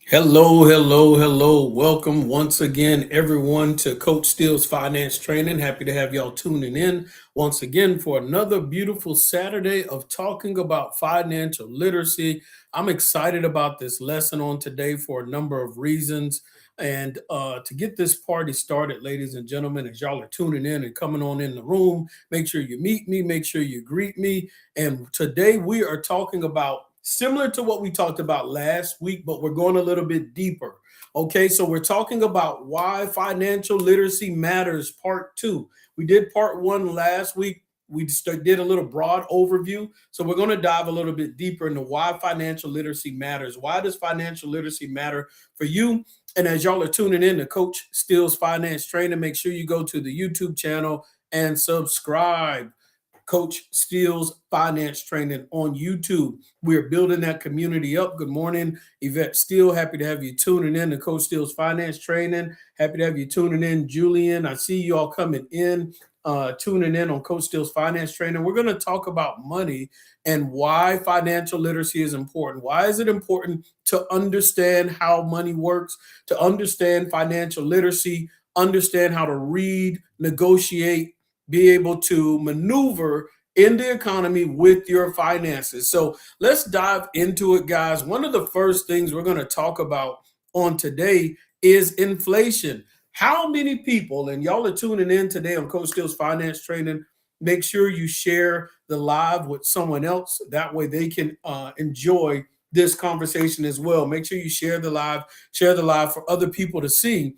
Hello, hello, hello. Welcome once again, everyone, to Coach Steele's Finance Training. Happy to have y'all tuning in once again for another beautiful Saturday of talking about financial literacy. I'm excited about this lesson on today for a number of reasons. And to get this party started, ladies and gentlemen, as y'all are tuning in and coming on in the room, make sure you meet me, make sure you greet me. And today we are talking about similar to what we talked about last week, but we're going a little bit deeper. Okay, so we're talking about why financial literacy matters, part two. We did part one last week. We did a little broad overview. So we're going to dive a little bit deeper into why financial literacy matters. Why does financial literacy matter for you? And as y'all are tuning in to Coach Steele's Finance Training, make sure you go to the YouTube channel and subscribe. Coach Steele's Finance Training on YouTube. We're building that community up. Good morning, Yvette Steele. Happy to have you tuning in to Coach Steele's Finance Training. Happy to have you tuning in, Julian. I see you all coming in, tuning in on Coach Steele's Finance Training. We're going to talk about money and why financial literacy is important. Why is it important to understand how money works, to understand financial literacy, understand how to read, negotiate, be able to maneuver in the economy with your finances. So let's dive into it, guys. One of the first things we're going to talk about on today is inflation. How many people, and y'all are tuning in today on Coach Steele's Finance Training, make sure you share the live with someone else. That way they can enjoy this conversation as well. Make sure you share the live for other people to see.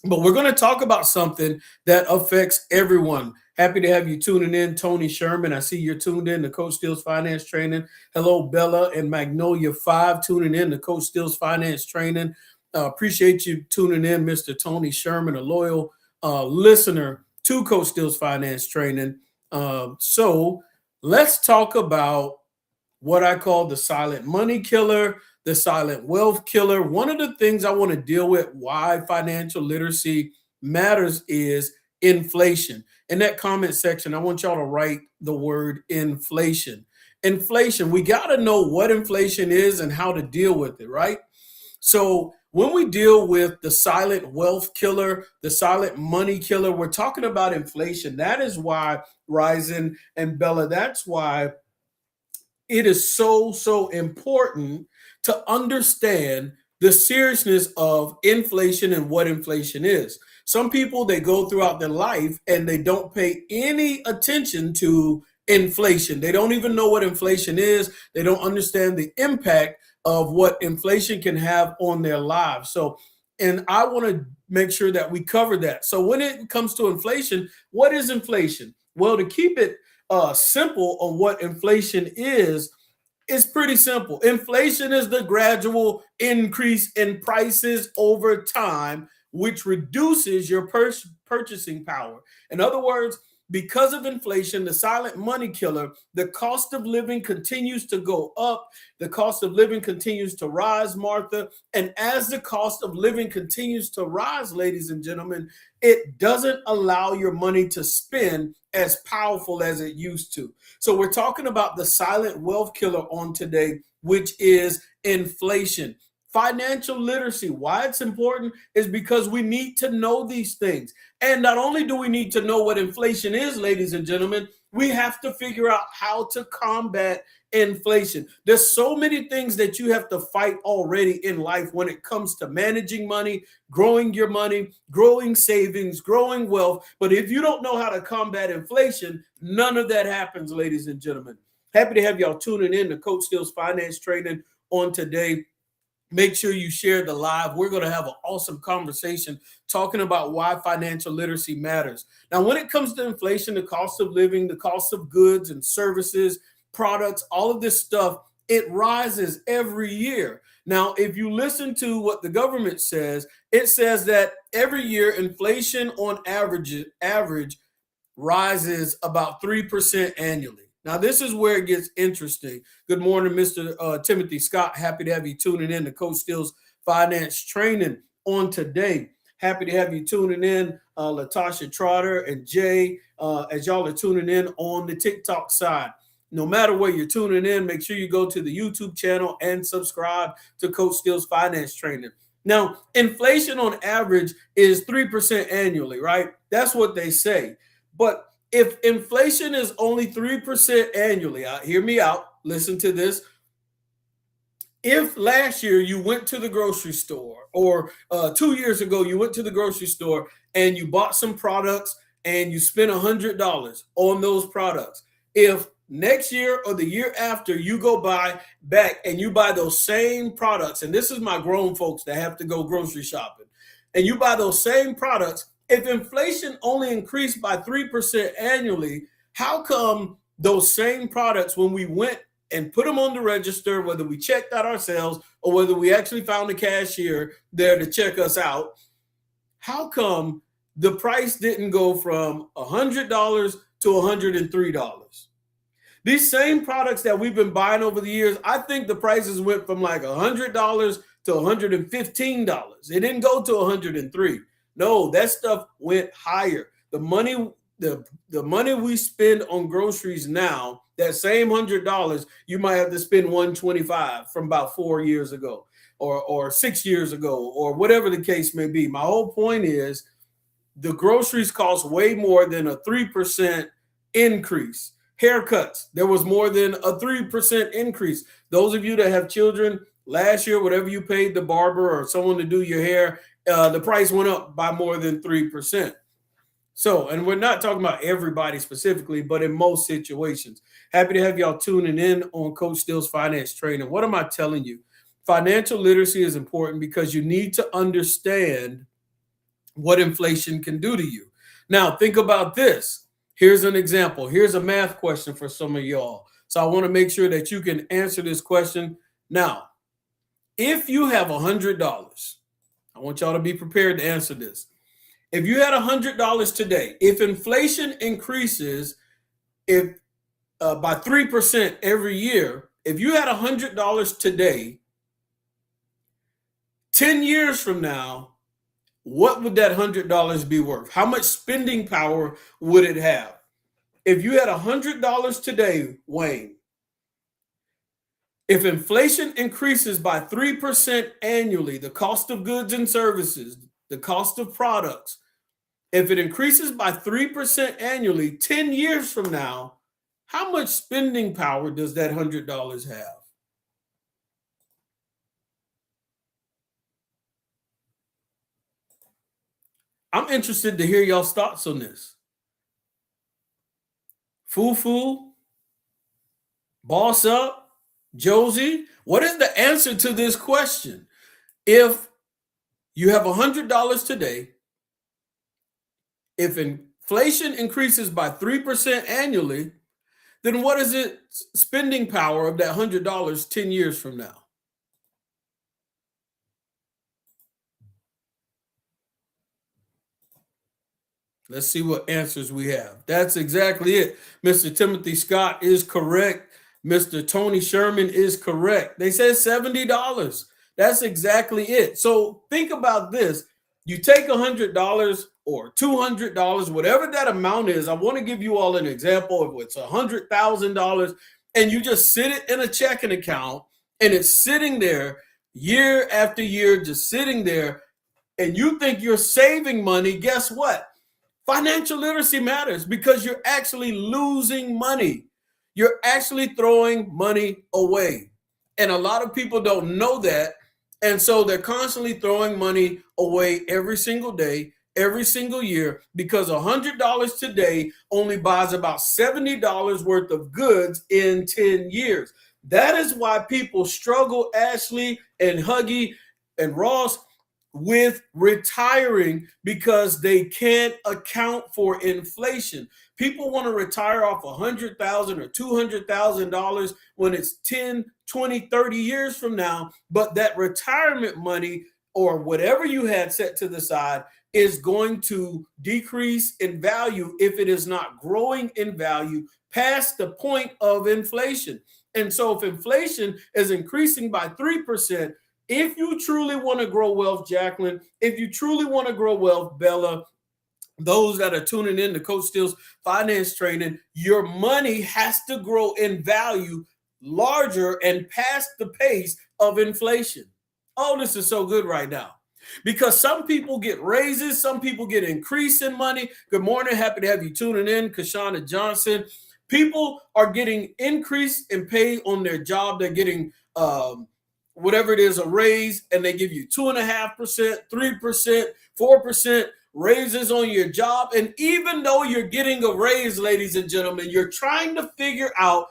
But we're going to talk about something that affects everyone. Happy to have you tuning in, Tony Sherman. I see you're tuned in to Coach Steele's Finance Training. Hello, Bella and Magnolia 5 tuning in to Coach Steele's Finance Training. Appreciate you tuning in, Mr. Tony Sherman, a loyal listener to Coach Steele's Finance Training. So let's talk about what I call the silent money killer, the silent wealth killer. One of the things I want to deal with why financial literacy matters is inflation. In that comment section, I want y'all to write the word inflation. Inflation, we got to know what inflation is and how to deal with it, right? So when we deal with the silent wealth killer, the silent money killer, we're talking about inflation. That is why, Ryzen and Bella, that's why it is so important to understand the seriousness of inflation and what inflation is. Some people, they go throughout their life and they don't pay any attention to inflation. They don't even know what inflation is. They don't understand the impact of what inflation can have on their lives. So, and I want to make sure that we cover that. So when it comes to inflation, what is inflation? Well, to keep it simple on what inflation is, it's pretty simple. Inflation is the gradual increase in prices over time, which reduces your purchasing power. In other words, because of inflation, the silent money killer, the cost of living continues to go up. The cost of living continues to rise, Martha. And as the cost of living continues to rise, ladies and gentlemen, it doesn't allow your money to spend as powerful as it used to. So we're talking about the silent wealth killer on today, which is inflation. Financial literacy, why it's important is because we need to know these things. And not only do we need to know what inflation is, ladies and gentlemen, we have to figure out how to combat inflation. There's so many things that you have to fight already in life when it comes to managing money, growing your money, growing savings, growing wealth. But if you don't know how to combat inflation, none of that happens, ladies and gentlemen. Happy to have y'all tuning in to Coach Steele's Finance Training on today. Make sure you share the live. We're going to have an awesome conversation talking about why financial literacy matters. Now, when it comes to inflation, the cost of living, the cost of goods and services, products, all of this stuff, it rises every year. Now, if you listen to what the government says, it says that every year inflation on average rises about 3% annually. Now, this is where it gets interesting. Good morning, Mr. Timothy Scott. Happy to have you tuning in to Coach Steele's Finance Training on today. Happy to have you tuning in, Latasha Trotter and Jay, as y'all are tuning in on the TikTok side. no matter where you're tuning in, make sure you go to the YouTube channel and subscribe to Coach Steele's Finance Training. Now, inflation on average is 3% annually, right? That's what they say. But if inflation is only 3% annually, hear me out, listen to this. If last year you went to the grocery store, or 2 years ago you went to the grocery store and you bought some products and you spent $100 on those products, if next year or the year after you go back and you buy those same products, and this is my grown folks that have to go grocery shopping, and you buy those same products, if inflation only increased by 3% annually, how come those same products, when we went and put them on the register, whether we checked out ourselves or whether we actually found a cashier there to check us out, how come the price didn't go from $100 to $103? These same products that we've been buying over the years, I think the prices went from like $100 to $115. It didn't go to $103. No, that stuff went higher. The money we spend on groceries now, that same $100, you might have to spend $125 from about 4 years ago or 6 years ago, or whatever the case may be. My whole point is the groceries cost way more than a 3% increase. Haircuts, there was more than a 3% increase. Those of you that have children, last year, whatever you paid the barber or someone to do your hair, the price went up by more than 3%. So, and we're not talking about everybody specifically, but in most situations. Happy to have y'all tuning in on Coach Steele's Finance Training. What am I telling you? Financial literacy is important because you need to understand what inflation can do to you. Now, think about this. Here's an example. Here's a math question for some of y'all. So I want to make sure that you can answer this question. Now, if you have $100, I want y'all to be prepared to answer this. If you had $100 today, if inflation increases by 3% every year, if you had $100 today, 10 years from now, what would that $100 be worth? How much spending power would it have? If you had $100 today, Wayne, if inflation increases by 3% annually, the cost of goods and services, the cost of products, if it increases by 3% annually, 10 years from now, how much spending power does that $100 have? I'm interested to hear y'all's thoughts on this. Fufu, Boss Up, Josie, what is the answer to this question? If you have $100 today, if inflation increases by 3% annually, then what is it spending power of that $100 10 years from now? Let's see what answers we have. That's exactly it. Mr. Timothy Scott is correct. Mr. Tony Sherman is correct. They said $70. That's exactly it. So think about this. You take $100 or $200, whatever that amount is. I want to give you all an example of what's $100,000, and you just sit it in a checking account, and it's sitting there year after year, just sitting there, and you think you're saving money. Guess what? Financial literacy matters because you're actually losing money. You're actually throwing money away. And a lot of people don't know that. And so they're constantly throwing money away every single day, every single year, because $100 today only buys about $70 worth of goods in 10 years. That is why people struggle, Ashley and Huggy and Ross, with retiring, because they can't account for inflation. People want to retire off $100,000 or $200,000 when it's 10, 20, 30 years from now, but that retirement money or whatever you had set to the side is going to decrease in value if it is not growing in value past the point of inflation. And so if inflation is increasing by 3%, if you truly want to grow wealth, Jacqueline, if you truly want to grow wealth, Bella, those that are tuning in to Coach Steele's finance training, your money has to grow in value larger and past the pace of inflation. Oh, this is so good right now. Because some people get raises, some people get increase in money. Good morning. Happy to have you tuning in, Kashana Johnson. People are getting increase in pay on their job. They're getting whatever it is, a raise, and they give you 2.5%, 3%, 4% raises on your job. And even though you're getting a raise, ladies and gentlemen, you're trying to figure out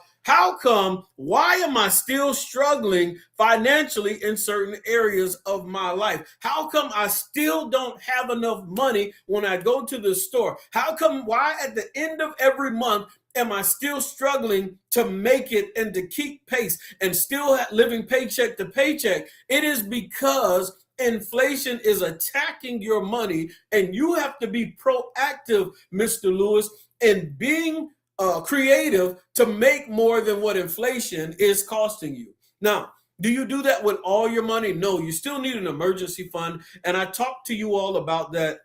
why am I still struggling financially in certain areas of my life? How come I still don't have enough money when I go to the store? Why at the end of every month am I still struggling to make it and to keep pace and still living paycheck to paycheck? It is because inflation is attacking your money, and you have to be proactive, Mr. Lewis, in being creative to make more than what inflation is costing you. Now, do you do that with all your money? No, you still need an emergency fund. And I talked to you all about that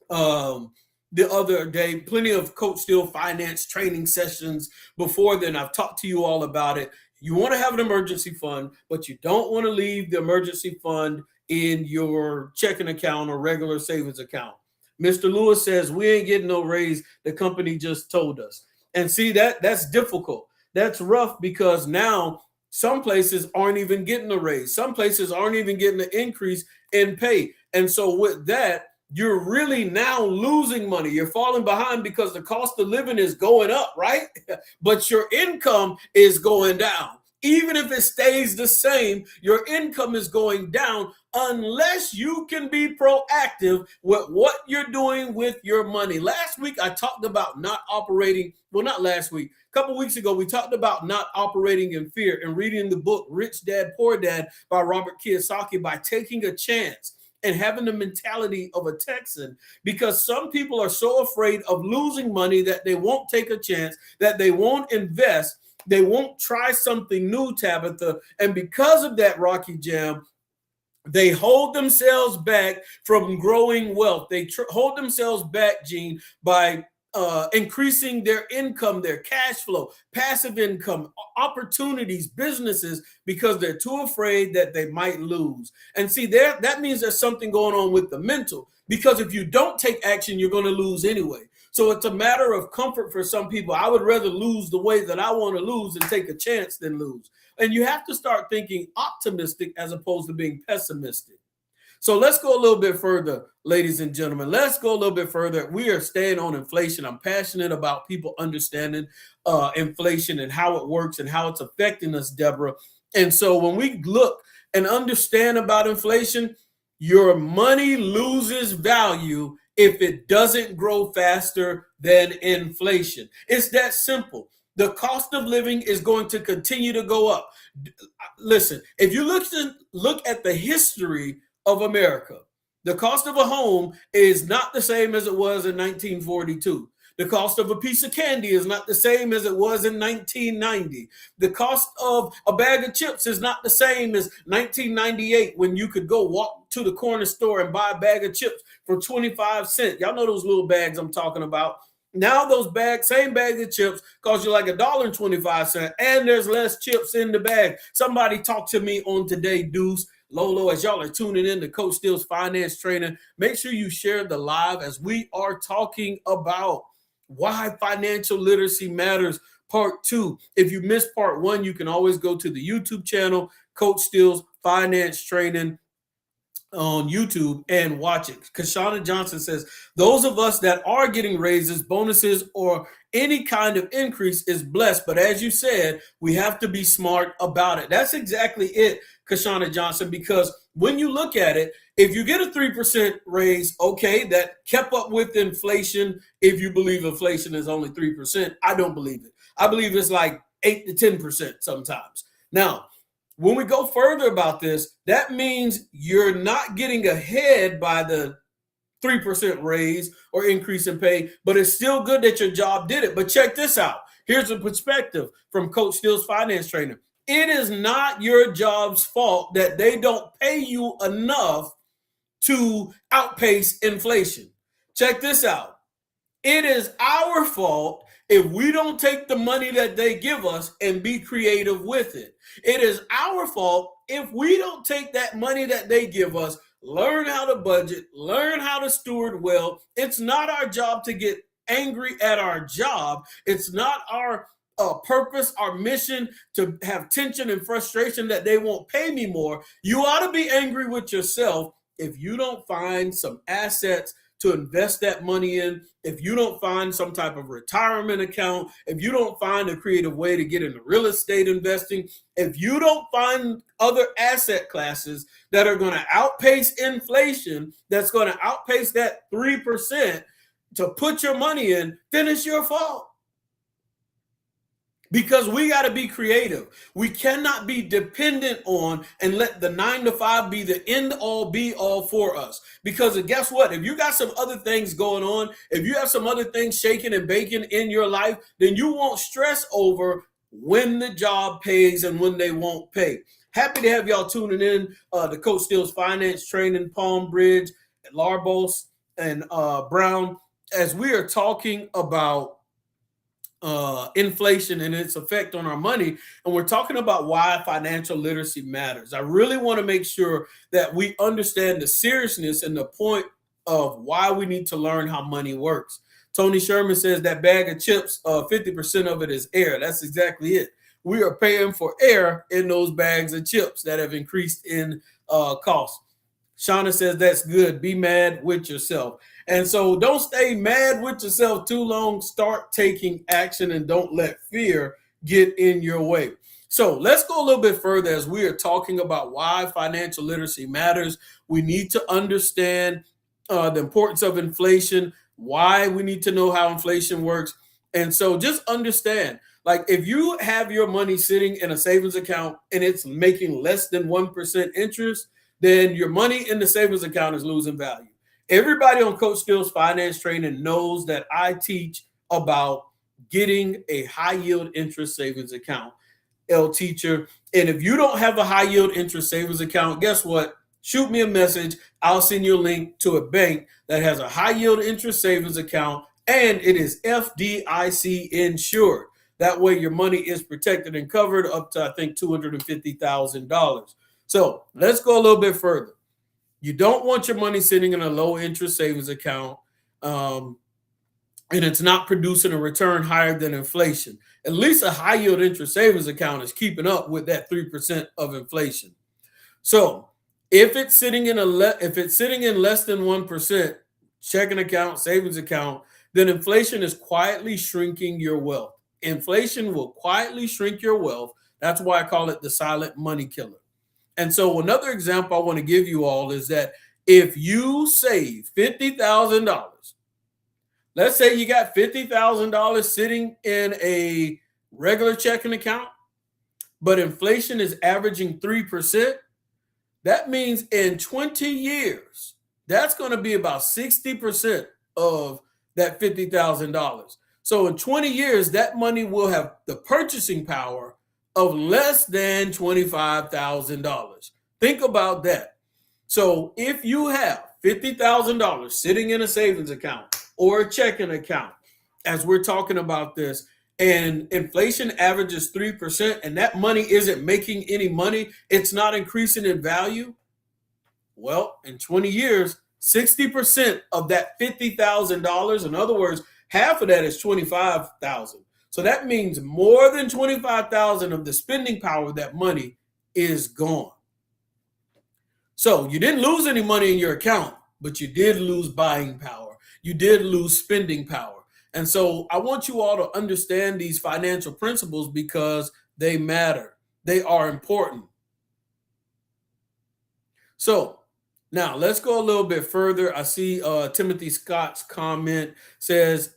the other day. Plenty of Coach Steele finance training sessions before then. I've talked to you all about it. You want to have an emergency fund, but you don't want to leave the emergency fund in your checking account or regular savings account. Mr. Lewis says we ain't getting no raise. The company just told us. And see, that's difficult. That's rough because now some places aren't even getting a raise. Some places aren't even getting an increase in pay. And so with that, you're really now losing money. You're falling behind because the cost of living is going up, right? But your income is going down. Even if it stays the same, your income is going down unless you can be proactive with what you're doing with your money. Last week, I talked about not operating. Well, not last week. A couple weeks ago, we talked about not operating in fear and reading the book Rich Dad, Poor Dad by Robert Kiyosaki, by taking a chance and having the mentality of a Texan, because some people are so afraid of losing money that they won't take a chance, that they won't invest. They won't try something new, Tabitha. And because of that, Rocky Jam, they hold themselves back from growing wealth. They hold themselves back, Gene, by increasing their income, their cash flow, passive income, opportunities, businesses, because they're too afraid that they might lose. And see, that means there's something going on with the mental, because if you don't take action, you're going to lose anyway. So it's a matter of comfort for some people. I would rather lose the way that I want to lose and take a chance than lose. And you have to start thinking optimistic as opposed to being pessimistic. So let's go a little bit further, ladies and gentlemen. Let's go a little bit further. We are staying on inflation. I'm passionate about people understanding inflation and how it works and how it's affecting us, Deborah. And so when we look and understand about inflation, your money loses value if it doesn't grow faster than inflation. It's that simple. The cost of living is going to continue to go up. Listen, if you look at the history of America, the cost of a home is not the same as it was in 1942. The cost of a piece of candy is not the same as it was in 1990. The cost of a bag of chips is not the same as 1998, when you could go walk to the corner store and buy a bag of chips for 25 cents. Y'all know those little bags I'm talking about. Now those same bag of chips cost you like $1.25, and there's less chips in the bag. Somebody talk to me on today, Deuce. Lolo, as y'all are tuning in to Coach Steele's finance training, make sure you share the live as we are talking about why financial literacy matters, part 2. If you missed part 1, you can always go to the YouTube channel, Coach Steele's finance training on YouTube, and watch it. Kashana Johnson says, those of us that are getting raises, bonuses, or any kind of increase is blessed. But as you said, we have to be smart about it. That's exactly it, Kashana Johnson, because when you look at it, if you get a 3% raise, okay, that kept up with inflation. If you believe inflation is only 3%, I don't believe it. I believe it's like 8 to 10% sometimes. Now, when we go further about this, that means you're not getting ahead by the 3% raise or increase in pay, but it's still good that your job did it. But check this out. Here's a perspective from Coach Steele's finance trainer. It is not your job's fault that they don't pay you enough to outpace inflation. Check this out. It is our fault if we don't take the money that they give us and be creative with it. It is our fault if we don't take that money that they give us, learn how to budget, learn how to steward well. It's not our job to get angry at our job. It's not our purpose, our mission to have tension and frustration that they won't pay me more. You ought to be angry with yourself if you don't find some assets to invest that money in, if you don't find some type of retirement account, if you don't find a creative way to get into real estate investing, if you don't find other asset classes that are going to outpace inflation, that's going to outpace that 3% to put your money in, then it's your fault. Because we got to be creative. We cannot be dependent on and let the 9 to 5 be the end all be all for us. Because guess what? If you got some other things going on, if you have some other things shaking and baking in your life, then you won't stress over when the job pays and when they won't pay. Happy to have y'all tuning in to Coach Steele's Finance Training, Palm Bridge, Larbos, and Brown, as we are talking about inflation and its effect on our money. And we're talking about why financial literacy matters. I really want to make sure that we understand the seriousness and the point of why we need to learn how money works. Tony Sherman says that bag of chips, 50% of it is air. That's exactly it. We are paying for air in those bags of chips that have increased in cost. Shauna says that's good. Be mad with yourself. And so don't stay mad with yourself too long. Start taking action and don't let fear get in your way. So let's go a little bit further as we are talking about why financial literacy matters. We need to understand the importance of inflation, why we need to know how inflation works. And so just understand, like if you have your money sitting in a savings account and it's making less than 1% interest, then your money in the savings account is losing value. Everybody on Coach Steele's Finance Training knows that I teach about getting a high yield interest savings account, teacher. And if you don't have a high yield interest savings account, guess what? Shoot me a message. I'll send you a link to a bank that has a high yield interest savings account, and it is FDIC insured. That way your money is protected and covered up to, I think, $250,000. So let's go a little bit further. You don't want your money sitting in a low interest savings account and it's not producing a return higher than inflation. At least a high yield interest savings account is keeping up with that 3% of inflation. So if it's sitting in less than 1% checking account, savings account, then inflation is quietly shrinking your wealth. Inflation will quietly shrink your wealth. That's why I call it the silent money killer. And so another example I want to give you all is that if you save $50,000, let's say you got $50,000 sitting in a regular checking account, but inflation is averaging 3%, that means in 20 years, that's going to be about 60% of that $50,000. So in 20 years, that money will have the purchasing power of less than $25,000. Think about that. So if you have $50,000 sitting in a savings account or a checking account, as we're talking about this, and inflation averages 3%, and that money isn't making any money, it's not increasing in value, well, in 20 years, 60% of that $50,000, in other words, half of that is $25,000. So that means more than $25,000 of the spending power of that money is gone. So you didn't lose any money in your account, but you did lose buying power. You did lose spending power. And so I want you all to understand these financial principles because they matter. They are important. So now let's go a little bit further. I see Timothy Scott's comment says,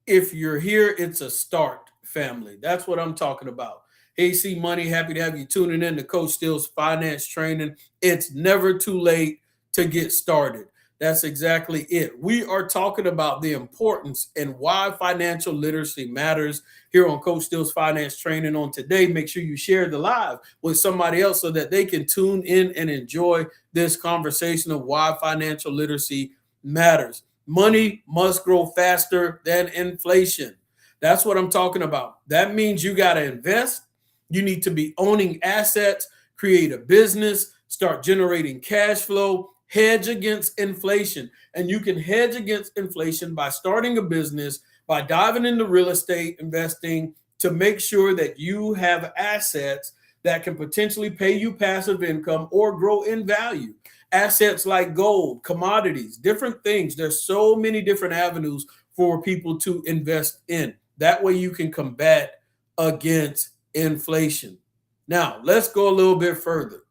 if you're here, it's a start, family. That's what I'm talking about. AC Money, happy to have you tuning in to Coach Steele's Finance Training. It's never too late to get started. That's exactly it. We are talking about the importance and why financial literacy matters here on Coach Steele's Finance Training on today. Make sure you share the live with somebody else so that they can tune in and enjoy this conversation of why financial literacy matters. Money must grow faster than inflation. That's what I'm talking about. That means you got to invest. You need to be owning assets, create a business, start generating cash flow, hedge against inflation. And you can hedge against inflation by starting a business, by diving into real estate investing to make sure that you have assets that can potentially pay you passive income or grow in value. Assets like gold, commodities, different things. There's so many different avenues for people to invest in. That way you can combat against inflation. Now, let's go a little bit further.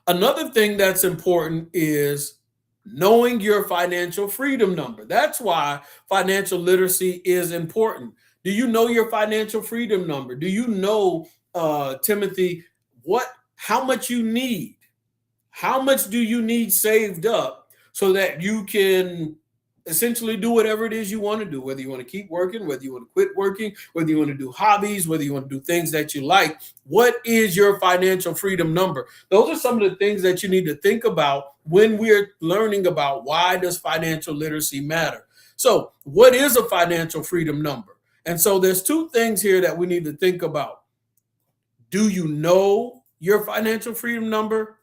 Another thing that's important is knowing your financial freedom number. That's why financial literacy is important. Do you know your financial freedom number? Do you know, Timothy, how much you need? How much do you need saved up so that you can essentially do whatever it is you want to do, whether you want to keep working, whether you want to quit working, whether you want to do hobbies, whether you want to do things that you like? What is your financial freedom number? Those are some of the things that you need to think about when we're learning about why does financial literacy matter. So what is a financial freedom number? And so there's two things here that we need to think about. Do you know your financial freedom number?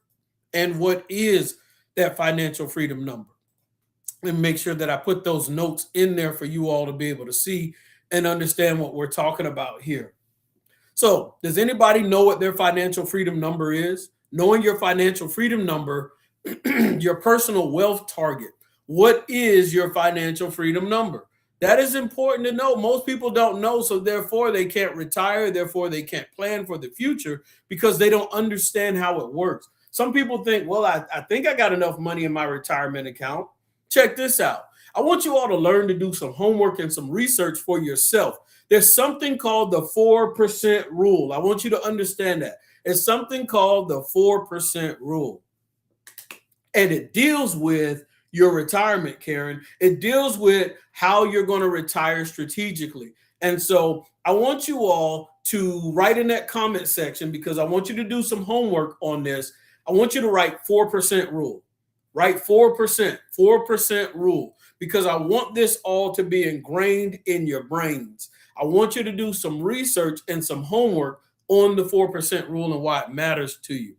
And what is that financial freedom number? And make sure that I put those notes in there for you all to be able to see and understand what we're talking about here. So, does anybody know what their financial freedom number is? Knowing your financial freedom number, your personal wealth target. What is your financial freedom number? That is important to know. Most people don't know, so therefore they can't retire, therefore they can't plan for the future because they don't understand how it works. Some people think, well, I think I got enough money in my retirement account. Check this out. I want you all to learn to do some homework and some research for yourself. There's something called the 4% rule. I want you to understand that. It's something called the 4% rule. And it deals with your retirement, Karen. It deals with how you're going to retire strategically. And so I want you all to write in that comment section because I want you to do some homework on this. I want you to write 4% rule. Write 4% rule, because I want this all to be ingrained in your brains. I want you to do some research and some homework on the 4% rule and why it matters to you.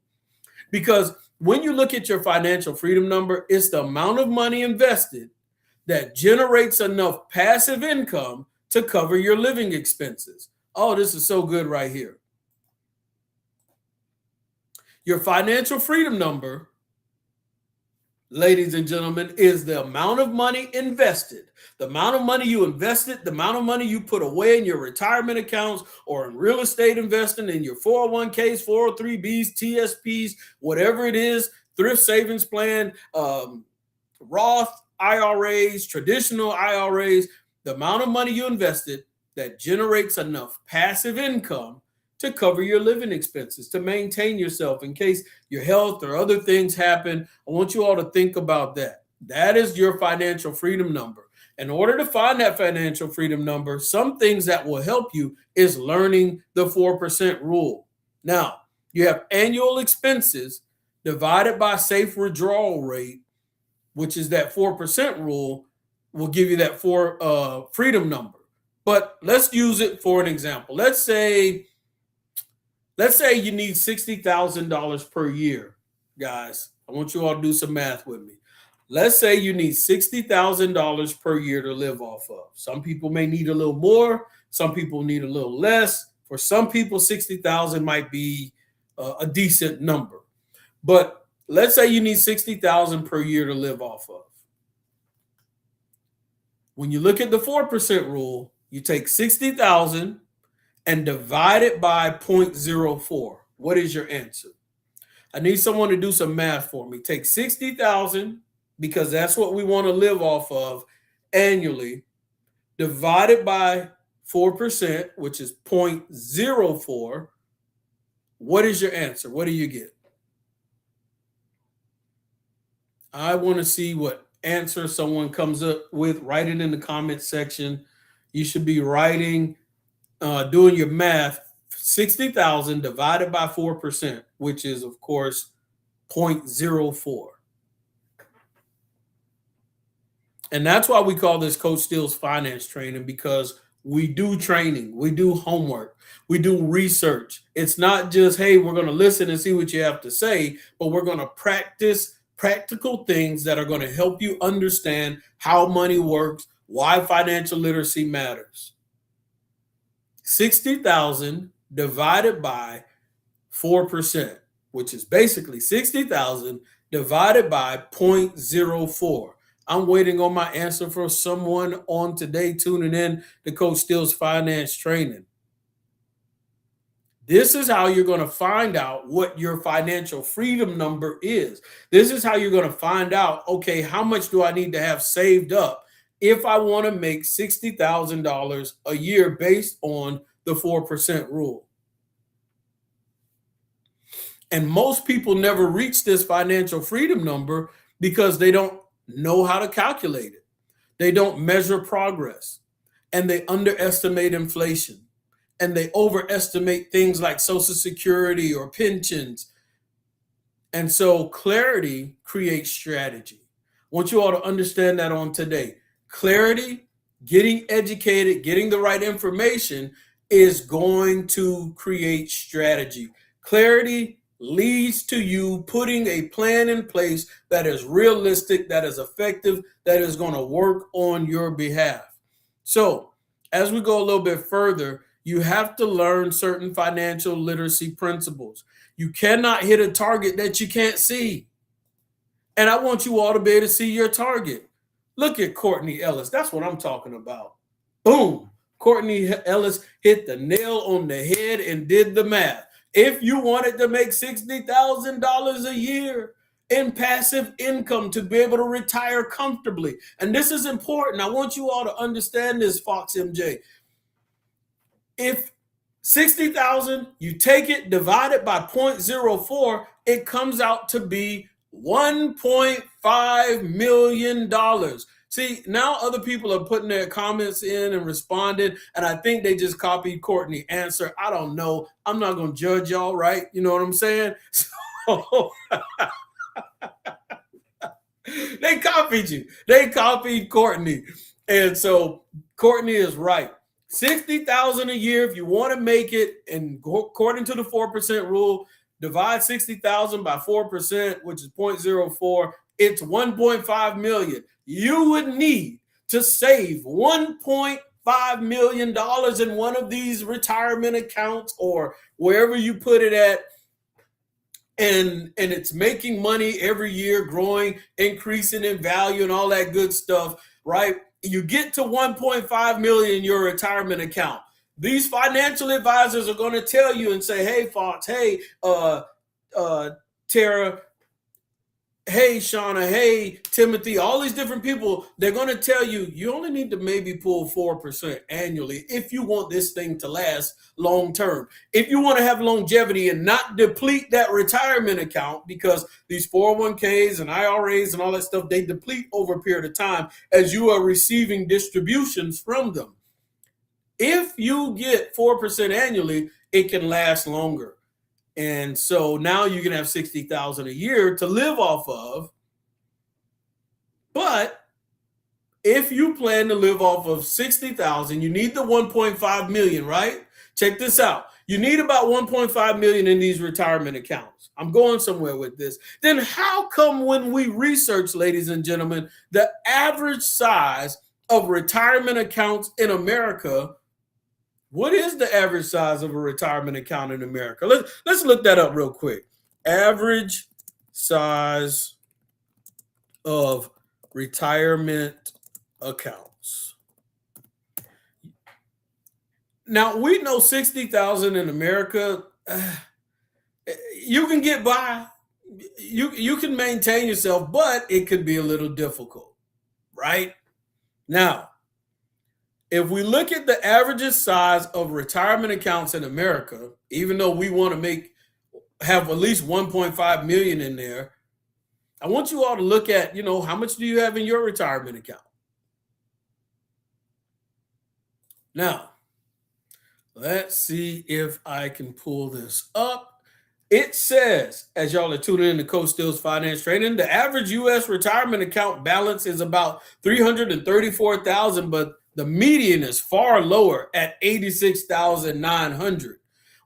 Because when you look at your financial freedom number, it's the amount of money invested that generates enough passive income to cover your living expenses. Oh, this is so good right here. Your financial freedom number, ladies and gentlemen, is the amount of money invested, the amount of money you invested, the amount of money you put away in your retirement accounts or in real estate investing, in your 401ks, 403bs, TSPs, whatever it is, thrift savings plan, Roth IRAs, traditional IRAs, the amount of money you invested that generates enough passive income to cover your living expenses, to maintain yourself in case your health or other things happen. I want you all to think about that. That is your financial freedom number. In order to find that financial freedom number, some things that will help you is learning the 4% rule. Now, you have annual expenses divided by safe withdrawal rate, which is that 4% rule, will give you that freedom number. But let's use it for an example. Let's say you need $60,000 per year, guys. I want you all to do some math with me. Let's say you need $60,000 per year to live off of. Some people may need a little more. Some people need a little less. For some people, 60,000 might be a decent number. But let's say you need 60,000 per year to live off of. When you look at the 4% rule, you take 60,000 and divide it by 0.04. What is your answer? I need someone to do some math for me. Take 60,000, because that's what we want to live off of annually, divided by 4%, which is 0.04. What is your answer? What do you get? I want to see what answer someone comes up with. Write it in the comment section. You should be writing, doing your math, 60,000 divided by 4%, which is, of course, 0.04. And that's why we call this Coach Steele's finance training, because we do training, we do homework, we do research. It's not just, hey, we're going to listen and see what you have to say, but we're going to practice practical things that are going to help you understand how money works, why financial literacy matters. 60,000 divided by 4%, which is basically 60,000 divided by 0.04. I'm waiting on my answer for someone on today tuning in to Coach Steele's finance training. This is how you're going to find out what your financial freedom number is. This is how you're going to find out, okay, how much do I need to have saved up if I want to make $60,000 a year based on the 4% rule. And most people never reach this financial freedom number because they don't know how to calculate it. They don't measure progress, and they underestimate inflation, and they overestimate things like Social Security or pensions. And so clarity creates strategy. I want you all to understand that on today. Clarity, getting educated, getting the right information is going to create strategy. Clarity leads to you putting a plan in place that is realistic, that is effective, that is going to work on your behalf. So, as we go a little bit further, you have to learn certain financial literacy principles. You cannot hit a target that you can't see. And I want you all to be able to see your target. Look at Courtney Ellis. That's what I'm talking about. Boom. Courtney Ellis hit the nail on the head and did the math. If you wanted to make $60,000 a year in passive income to be able to retire comfortably, and this is important. I want you all to understand this, Fox MJ. If 60,000, you take it, divide it by 0.04, it comes out to be $1.5 million. See, now other people are putting their comments in and responding, and I think they just copied Courtney's answer. I don't know. I'm not going to judge y'all, right? You know what I'm saying? So they copied you. They copied Courtney. And so Courtney is right. 60,000 a year if you want to make it, and according to the 4% rule, divide 60,000 by 4%, which is 0.04, it's 1.5 million. You would need to save $1.5 million in one of these retirement accounts or wherever you put it at. And it's making money every year, growing, increasing in value and all that good stuff, right? You get to 1.5 million in your retirement account. These financial advisors are going to tell you and say, hey, Fox, hey, Tara, hey, Shauna, hey, Timothy, all these different people, they're going to tell you, you only need to maybe pull 4% annually if you want this thing to last long term. If you want to have longevity and not deplete that retirement account, because these 401ks and IRAs and all that stuff, they deplete over a period of time as you are receiving distributions from them. If you get 4% annually, it can last longer. And so now you can have 60,000 a year to live off of. But if you plan to live off of 60,000, you need the 1.5 million, right? Check this out. You need about 1.5 million in these retirement accounts. I'm going somewhere with this. Then how come when we research, ladies and gentlemen, the average size of retirement accounts in America, what is the average size of a retirement account in America? Let's look that up real quick. Average size of retirement accounts. Now, we know 60,000 in America, you can get by. You can maintain yourself, but it could be a little difficult, right? Now, if we look at the average size of retirement accounts in America, even though we want to have at least 1.5 million in there, I want you all to look at, how much do you have in your retirement account? Now, let's see if I can pull this up. It says, as y'all are tuning in to Coach Steele's Finance Training, the average U.S. retirement account balance is about 334,000, but the median is far lower at 86,900,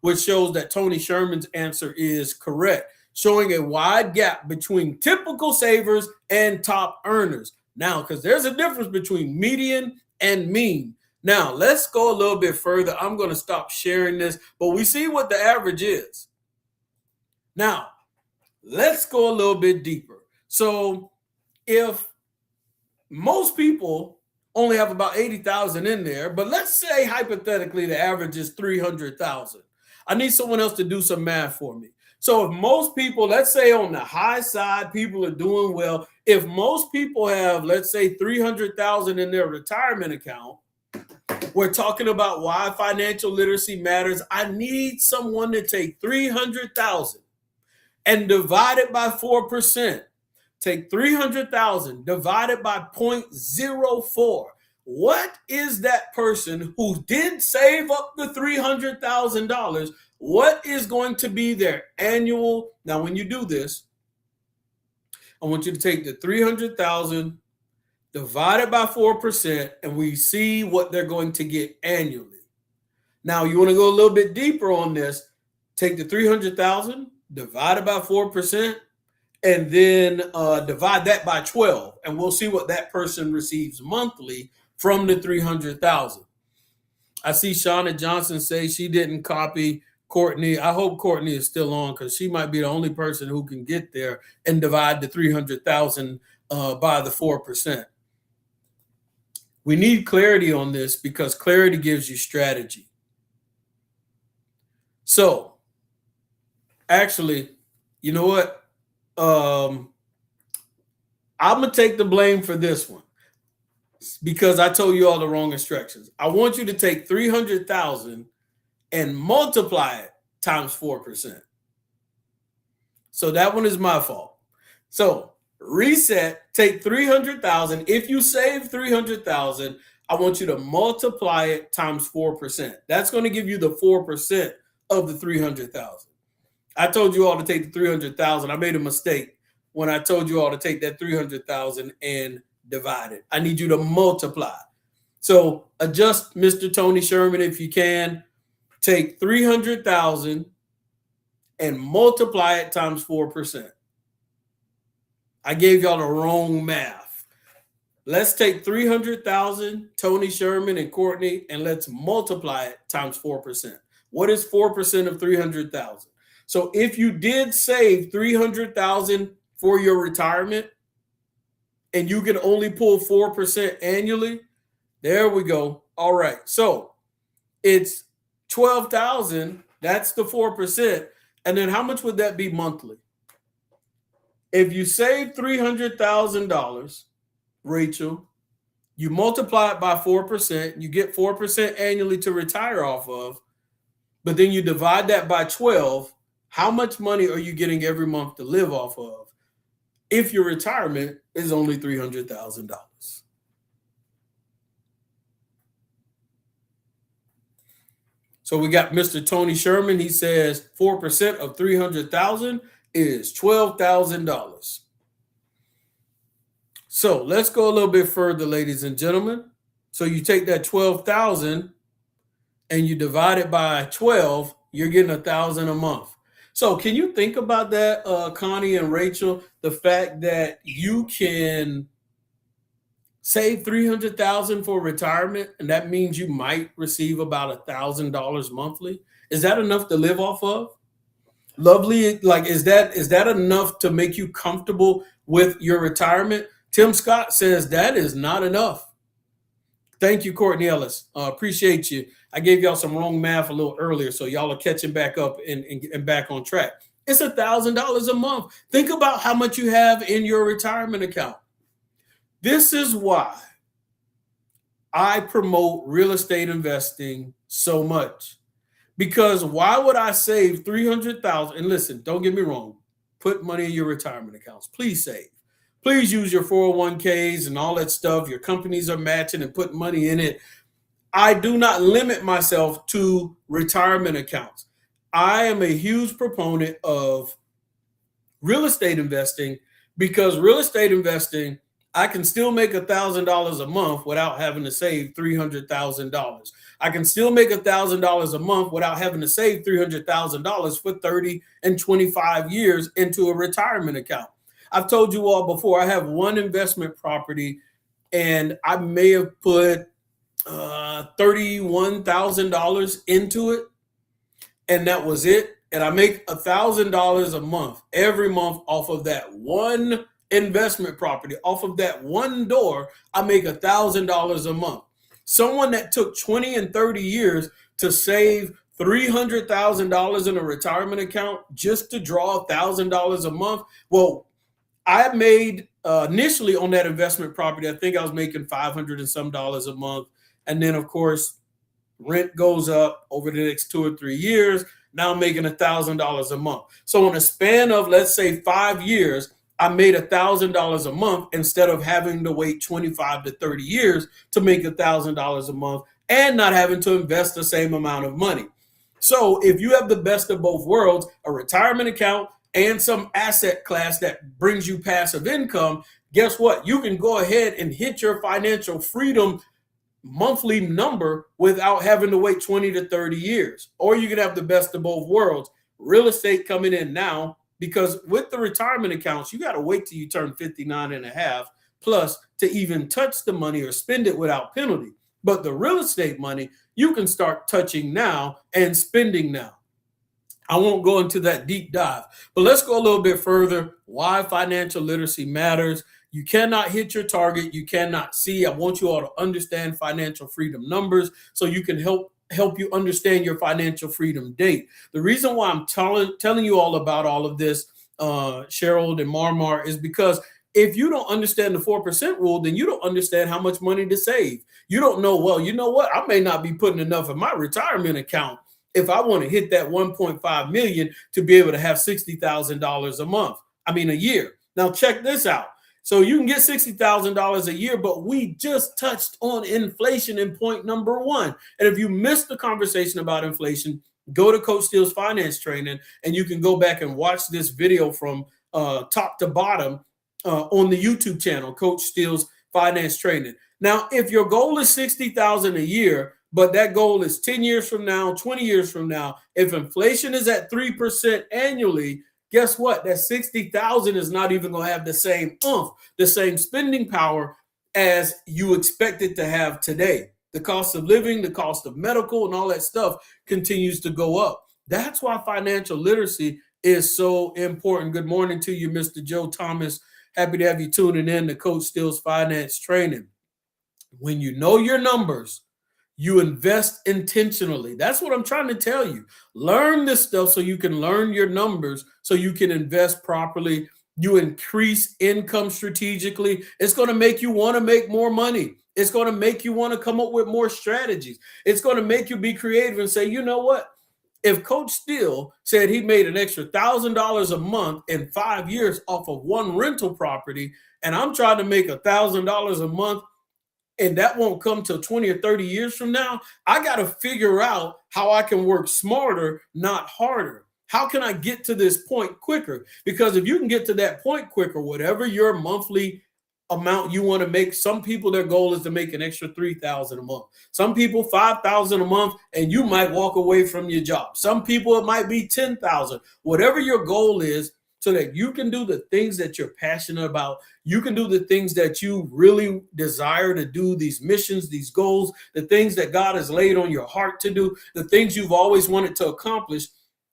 which shows that Tony Sherman's answer is correct, showing a wide gap between typical savers and top earners. Now, because there's a difference between median and mean. Now, let's go a little bit further. I'm going to stop sharing this, but we see what the average is. Now, let's go a little bit deeper. So, if most people only have about 80,000 in there, but let's say hypothetically the average is 300,000. I need someone else to do some math for me. So, if most people, let's say on the high side, people are doing well. If most people have, let's say, 300,000 in their retirement account, we're talking about why financial literacy matters. I need someone to take 300,000 and divide it by 4%. Take 300,000 divided by 0.04. What is that person who did save up the $300,000? What is going to be their annual? Now, when you do this, I want you to take the 300,000 divided by 4%, and we see what they're going to get annually. Now, you want to go a little bit deeper on this. Take the 300,000 divided by 4%, and then divide that by 12, and we'll see what that person receives monthly from the 300,000. I see Shauna Johnson say she didn't copy Courtney. I hope Courtney is still on, because she might be the only person who can get there and divide the 300,000 by the 4%. We need clarity on this, because clarity gives you strategy. So, actually, you know what? I'm going to take the blame for this one, because I told you all the wrong instructions. I want you to take 300,000 and multiply it times 4%. So that one is my fault. So reset, take 300,000. If you save 300,000, I want you to multiply it times 4%. That's going to give you the 4% of the 300,000. I told you all to take the 300,000. I made a mistake when I told you all to take that 300,000 and divide it. I need you to multiply. So adjust, Mr. Tony Sherman, if you can. Take 300,000 and multiply it times 4%. I gave y'all the wrong math. Let's take 300,000, Tony Sherman and Courtney, and let's multiply it times 4%. What is 4% of 300,000? So if you did save 300,000 for your retirement and you can only pull 4% annually, there we go. All right. So it's 12,000. That's the 4%. And then how much would that be monthly? If you save $300,000, Rachel, you multiply it by 4%, you get 4% annually to retire off of, but then you divide that by 12. How much money are you getting every month to live off of if your retirement is only $300,000? So we got Mr. Tony Sherman. He says 4% of 300,000 is $12,000. So let's go a little bit further, ladies and gentlemen. So you take that 12,000 and you divide it by 12, you're getting 1,000 a month. So can you think about that, Connie and Rachel, the fact that you can save $300,000 for retirement, and that means you might receive about $1,000 monthly? Is that enough to live off of? Lovely. Like, is that enough to make you comfortable with your retirement? Tim Scott says that is not enough. Thank you, Courtney Ellis. Appreciate you. I gave y'all some wrong math a little earlier, so y'all are catching back up and back on track. It's $1,000 a month. Think about how much you have in your retirement account. This is why I promote real estate investing so much. Because why would I save $300,000? And listen, don't get me wrong. Put money in your retirement accounts. Please save. Please use your 401ks and all that stuff. Your companies are matching and putting money in it. I do not limit myself to retirement accounts. I am a huge proponent of real estate investing because real estate investing, I can still make $1,000 a month without having to save $300,000. I can still make $1,000 a month without having to save $300,000 for 30 and 25 years into a retirement account. I've told you all before, I have one investment property and I may have put $31,000 into it, and that was it. And I make $1,000 a month every month off of that one investment property, off of that one door. I make $1,000 a month. Someone that took 20 and 30 years to save $300,000 in a retirement account just to draw $1,000 a month. Well, I made initially on that investment property, I think I was making 500 and some dollars a month. And then, of course, rent goes up over the next 2 or 3 years. Now I'm making $1,000 a month. So in a span of, let's say, 5 years, I made $1,000 a month instead of having to wait 25 to 30 years to make $1,000 a month and not having to invest the same amount of money. So if you have the best of both worlds, a retirement account and some asset class that brings you passive income, guess what? You can go ahead and hit your financial freedom monthly number without having to wait 20 to 30 years. Or you can have the best of both worlds. Real estate coming in now, because with the retirement accounts, you got to wait till you turn 59 and a half plus to even touch the money or spend it without penalty. But the real estate money, you can start touching now and spending now. I won't go into that deep dive, but let's go a little bit further. Why financial literacy matters. You cannot hit your target. You cannot see. I want you all to understand financial freedom numbers so you can help you understand your financial freedom date. The reason why I'm telling you all about all of this, Cheryl and Marmar, is because if you don't understand the 4% rule, then you don't understand how much money to save. You don't know, well, you know what? I may not be putting enough in my retirement account if I want to hit that 1.5 million to be able to have $60,000 a month. I mean, a year. Now check this out. So you can get $60,000 a year, but we just touched on inflation in point number one. And if you missed the conversation about inflation, go to Coach Steele's finance training and you can go back and watch this video from top to bottom on the YouTube channel, Coach Steele's finance training. Now, if your goal is $60,000 a year, but that goal is 10 years from now, 20 years from now, if inflation is at 3% annually, guess what? That 60,000 is not even going to have the same the same spending power as you expect it to have today. The cost of living, the cost of medical, and all that stuff continues to go up. That's why financial literacy is so important. Good morning to you, Mr. Joe Thomas. Happy to have you tuning in to Coach Steele's finance training. When you know your numbers, you invest intentionally. That's what I'm trying to tell you. Learn this stuff so you can learn your numbers, so you can invest properly. You increase income strategically. It's going to make you want to make more money. It's going to make you want to come up with more strategies. It's going to make you be creative and say, you know what? If Coach Steele said he made an extra $1,000 a month in 5 years off of one rental property, and I'm trying to make $1,000 a month, and that won't come till 20 or 30 years from now, I got to figure out how I can work smarter, not harder. How can I get to this point quicker? Because if you can get to that point quicker, whatever your monthly amount you want to make, some people, their goal is to make an extra $3,000 a month. Some people, $5,000 a month, and you might walk away from your job. Some people, it might be $10,000. Whatever your goal is, so that you can do the things that you're passionate about. You can do the things that you really desire to do, these missions, these goals, the things that God has laid on your heart to do, the things you've always wanted to accomplish.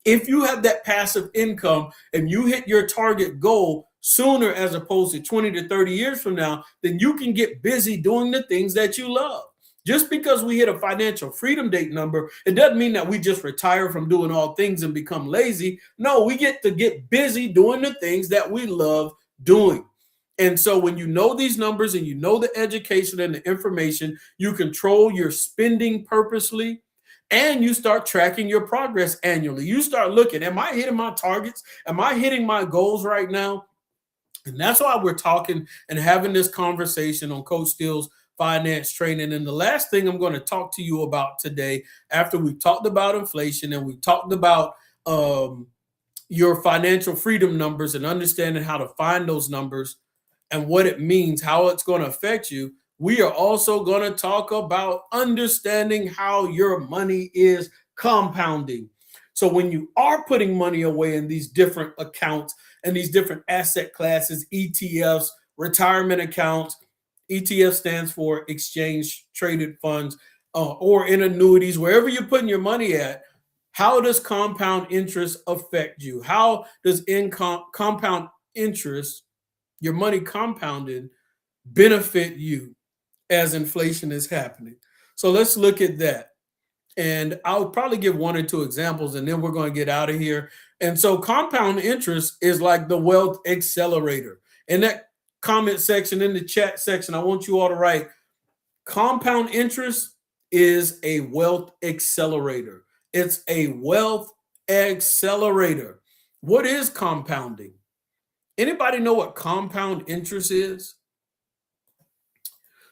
If you have that passive income and you hit your target goal sooner as opposed to 20 to 30 years from now, then you can get busy doing the things that you love. Just because we hit a financial freedom date number, it doesn't mean that we just retire from doing all things and become lazy. No, we get to get busy doing the things that we love doing. And so when you know these numbers and you know the education and the information, you control your spending purposely and you start tracking your progress annually. You start looking, am I hitting my targets? Am I hitting my goals right now? And that's why we're talking and having this conversation on Coach Steele's finance training. And the last thing I'm going to talk to you about today, after we've talked about inflation and we've talked about um, your financial freedom numbers and understanding how to find those numbers and what it means, how it's going to affect you, we are also going to talk about understanding how your money is compounding. So when you are putting money away in these different accounts and these different asset classes, ETFs, retirement accounts, ETF stands for exchange traded funds, or in annuities, wherever you're putting your money at, how does compound interest affect you? How does income compound interest, your money compounded, benefit you as inflation is happening? So let's look at that. And I'll probably give one or two examples and then we're going to get out of here. And so compound interest is like the wealth accelerator. In that comment section, in the chat section, I want you all to write compound interest is a wealth accelerator. It's a wealth accelerator. What is compounding? Anybody know what compound interest is?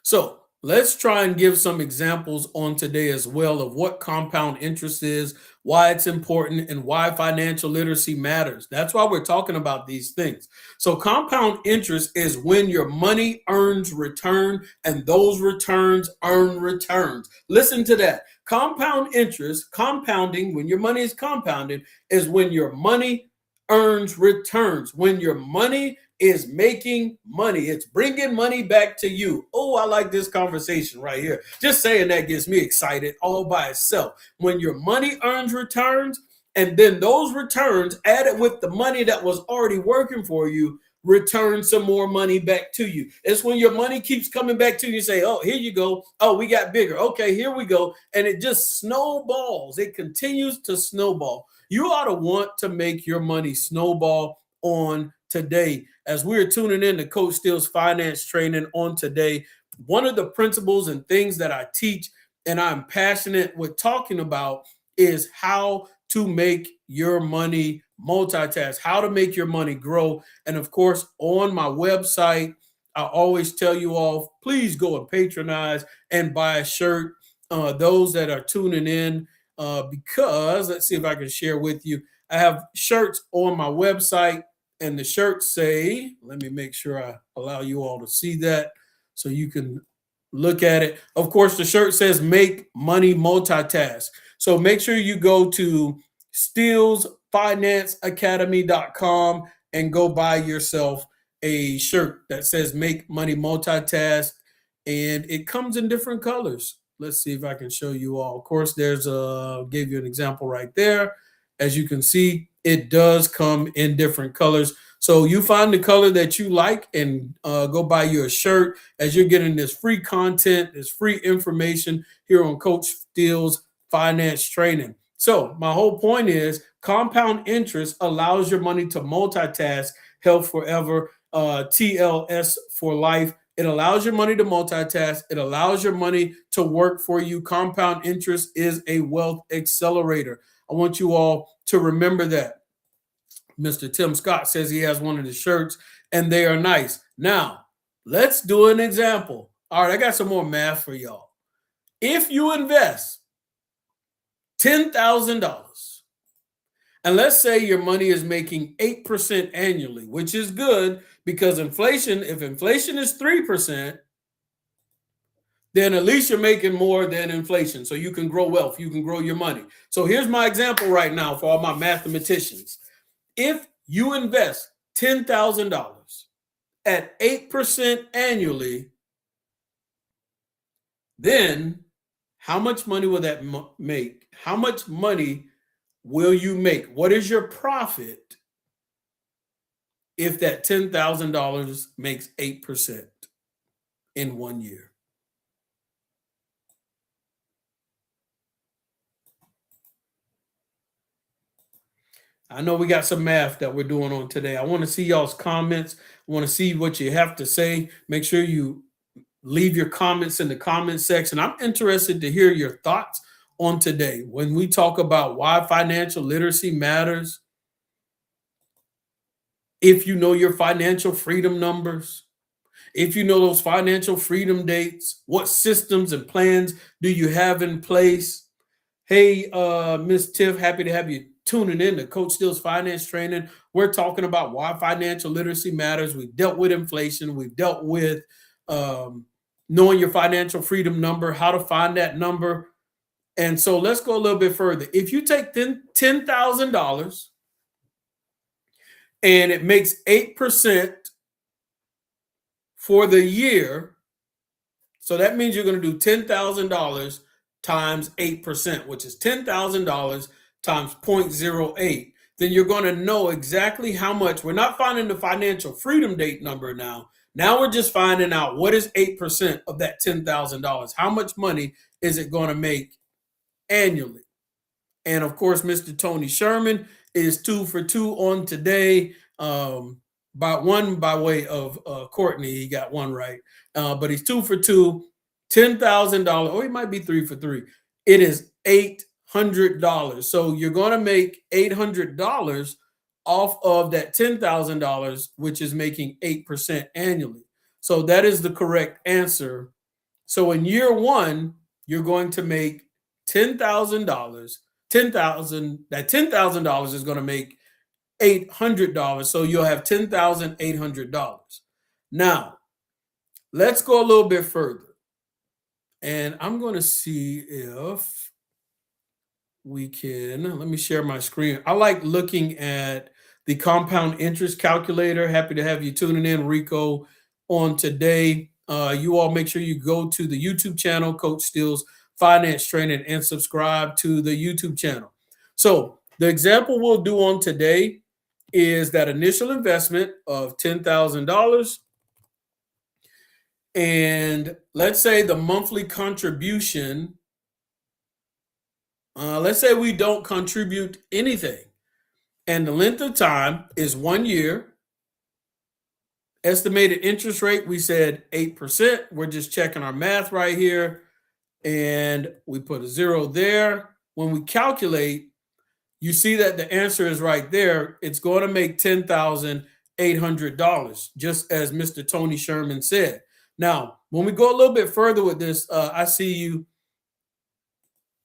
So let's try and give some examples on today as well of what compound interest is, why it's important, and why financial literacy matters. That's why we're talking about these things. So compound interest is when your money earns return and those returns earn returns. Listen to that. Compound interest, compounding, when your money is compounded, is when your money earns returns. When your money is making money, it's bringing money back to you. Oh, I like this conversation right here. Just saying that gets me excited all by itself. When your money earns returns, and then those returns added with the money that was already working for you, return some more money back to you. It's when your money keeps coming back to you. You say, oh, here you go. Oh, we got bigger. Okay, here we go. And it just snowballs. It continues to snowball. You ought to want to make your money snowball on today. As we're tuning in to Coach Steele's finance training on today, one of the principles and things that I teach and I'm passionate with talking about is how to make your money multitask, how to make your money grow. And of course, on my website, I always tell you all, please go and patronize and buy a shirt. Those that are tuning in, because let's see if I can share with you. I have shirts on my website, and the shirts say, let me make sure I allow you all to see that so you can look at it. Of course, the shirt says make money multitask. So make sure you go to steelsfinanceacademy.com and go buy yourself a shirt that says make money multitask. And it comes in different colors. Let's see if I can show you all. Of course, there's gave you an example right there. As you can see, it does come in different colors. So you find the color that you like and go buy you a shirt as you're getting this free content, this free information here on Coach Steele's finance training. So my whole point is compound interest allows your money to multitask, health forever, TLS for life. It allows your money to multitask. It allows your money to work for you. Compound interest is a wealth accelerator. I want you all to remember that. Mr. Tim Scott says he has one of the shirts and they are nice. Now, let's do an example. All right, I got some more math for y'all. If you invest $10,000, and let's say your money is making 8% annually, which is good because inflation, if inflation is 3%, then at least you're making more than inflation. So you can grow wealth, you can grow your money. So here's my example right now for all my mathematicians. If you invest $10,000 at 8% annually, then how much money will that make? How much money will you make? What is your profit if that $10,000 makes 8% in 1 year? I know we got some math that we're doing on today. I want to see y'all's comments. I want to see what you have to say. Make sure you leave your comments in the comment section. I'm interested to hear your thoughts on today when we talk about why financial literacy matters. If you know your financial freedom numbers, if you know those financial freedom dates, what systems and plans do you have in place? Hey, Miss Tiff, happy to have you tuning in to Coach Steele's Finance Training. We're talking about why financial literacy matters. We've dealt with inflation. We've dealt with knowing your financial freedom number, how to find that number. And so let's go a little bit further. If you take $10,000 and it makes 8% for the year, so that means you're going to do $10,000 times 8%, which is $10,000 times 0.08. Then you're going to know exactly how much. We're not finding the financial freedom date number now. Now we're just finding out what is 8% of that $10,000. How much money is it going to make annually? And of course, Mr. Tony Sherman is 2 for 2 on today. By way of Courtney, he got one right. But he's 2 for 2, $10,000. Or he might be 3 for 3. It is $800. So you're going to make $800 off of that $10,000, which is making 8% annually. So that is the correct answer. So in year one, you're going to make $10,000. That $10,000 is going to make $800. So you'll have $10,800. Now, let's go a little bit further. And I'm going to see if we can, let me share my screen. I like looking at the compound interest calculator. Happy to have you tuning in, Rico, on today. You all make sure you go to the YouTube channel, Coach Steele's Finance Training, and subscribe to the YouTube channel. So the example we'll do on today is that initial investment of $10,000. And let's say the monthly contribution, let's say we don't contribute anything. And the length of time is 1 year. Estimated interest rate, we said 8%. We're just checking our math right here. And we put a 0 there. When we calculate, you see that the answer is right there. It's going to make $10,800, just as Mr. Tony Sherman said. Now, when we go a little bit further with this, I see you.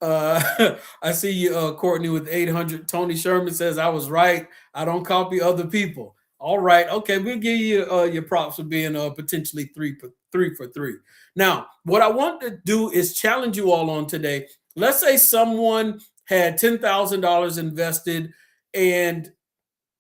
I see you, Courtney, with 800. Tony Sherman says I was right. I don't copy other people. All right. Okay. We'll give you your props for being potentially three for three. Now, what I want to do is challenge you all on today. Let's say someone had $10,000 invested, and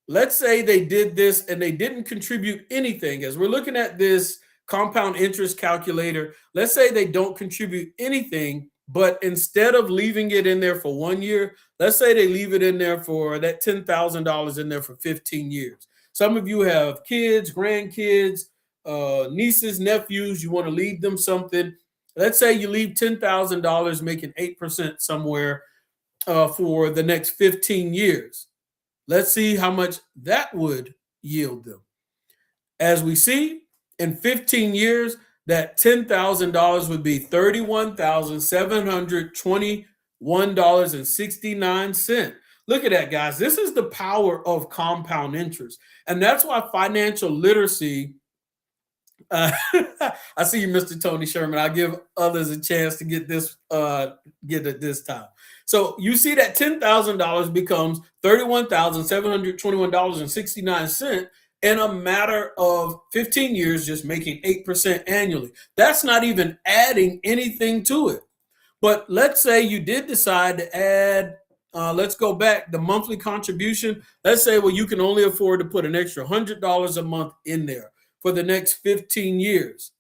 let's say they did this and they didn't contribute anything. As we're looking at this compound interest calculator, let's say they don't contribute anything, but instead of leaving it in there for 1 year, let's say they leave it in there for that $10,000 in there for 15 years. Some of you have kids, grandkids, nieces, nephews. You want to leave them something. Let's say you leave $10,000 making 8% somewhere for the next 15 years. Let's see how much that would yield them. As we see, in 15 years, that $10,000 would be $31,721.69. Look at that, guys. This is the power of compound interest. And that's why financial literacy, I see you, Mr. Tony Sherman. I'll give others a chance to get it this time. So you see that $10,000 becomes $31,721.69 in a matter of 15 years, just making 8% annually. That's not even adding anything to it. But let's say you did decide to add, let's go back, the monthly contribution. Let's say, well, you can only afford to put an extra $100 a month in there for the next 15 years.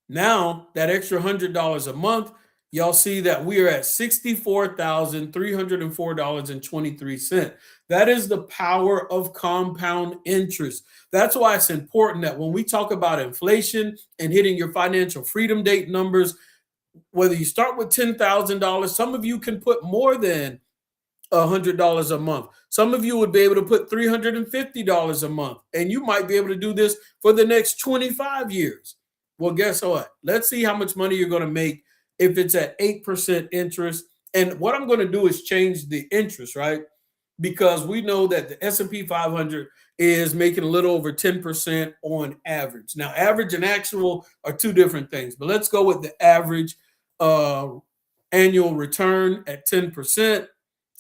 Now, that extra $100 a month, y'all see that we are at $64,304.23. That is the power of compound interest. That's why it's important that when we talk about inflation and hitting your financial freedom date numbers, whether you start with $10,000, some of you can put more than $100 a month. Some of you would be able to put $350 a month, and you might be able to do this for the next 25 years. Well, guess what? Let's see how much money you're going to make if it's at 8% interest. And what I'm going to do is change the interest, right? Because we know that the S&P 500 is making a little over 10% on average. Now, average and actual are two different things, but let's go with the average annual return at 10%.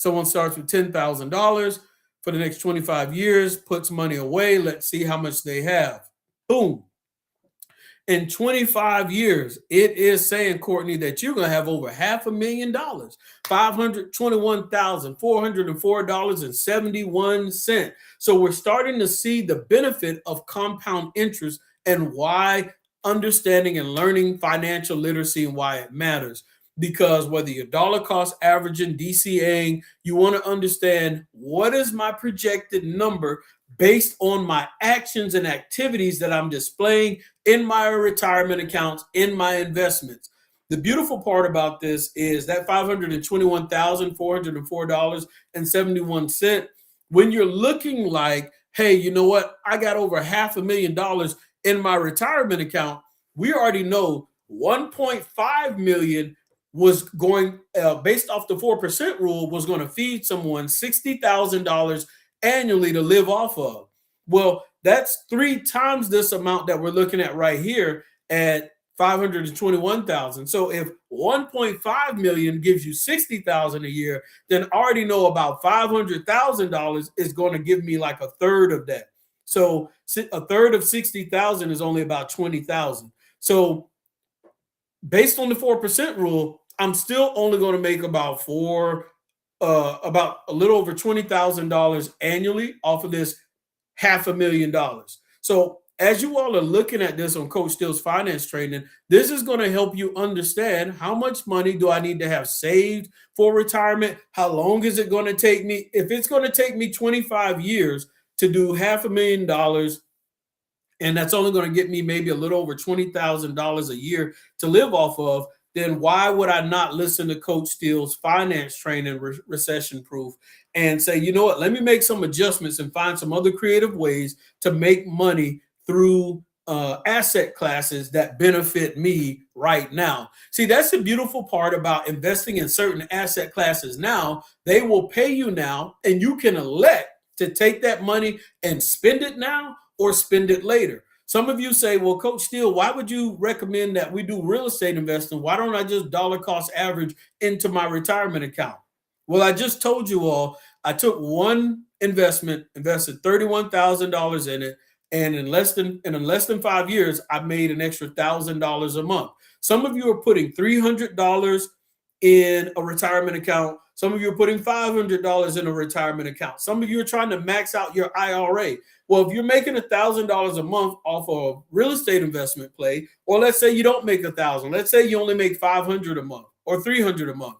Someone starts with $10,000 for the next 25 years, puts money away. Let's see how much they have. Boom. In 25 years, it is saying, Courtney, that you're going to have over $500,000, $521,404.71. So we're starting to see the benefit of compound interest and why understanding and learning financial literacy and why it matters. Because whether you're dollar cost averaging, DCAing, you want to understand what is my projected number based on my actions and activities that I'm displaying in my retirement accounts, in my investments. The beautiful part about this is that $521,404.71, when you're looking like, hey, you know what? I got over $500,000 in my retirement account. We already know 1.5 million was going, based off the 4% rule, was going to feed someone $60,000 annually to live off of. Well, that's 3 times this amount that we're looking at right here at 521,000. So if 1.5 million gives you 60,000 a year, then I already know about $500,000 is going to give me like a third of that. So a third of 60,000 is only about 20,000. So based on the 4% rule, I'm still only going to make about a little over $20,000 annually off of this $500,000. So as you all are looking at this on Coach Steele's finance training, this is going to help you understand how much money do I need to have saved for retirement? How long is it going to take me? If it's going to take me 25 years to do $500,000, and that's only going to get me maybe a little over $20,000 a year to live off of, then why would I not listen to Coach Steele's finance training, recession proof, and say, you know what, let me make some adjustments and find some other creative ways to make money through asset classes that benefit me right now. See, that's the beautiful part about investing in certain asset classes now. They will pay you now, and you can elect to take that money and spend it now or spend it later. Some of you say, well, Coach Steele, why would you recommend that we do real estate investing? Why don't I just dollar cost average into my retirement account? Well, I just told you all, I took one investment, invested $31,000 in it, and in less than 5 years, I made an extra $1,000 a month. Some of you are putting $300 in a retirement account. Some of you are putting $500 in a retirement account. Some of you are trying to max out your IRA. Well, if you're making $1,000 a month off of a real estate investment play, or let's say you don't make $1,000, let's say you only make $500 a month or $300 a month,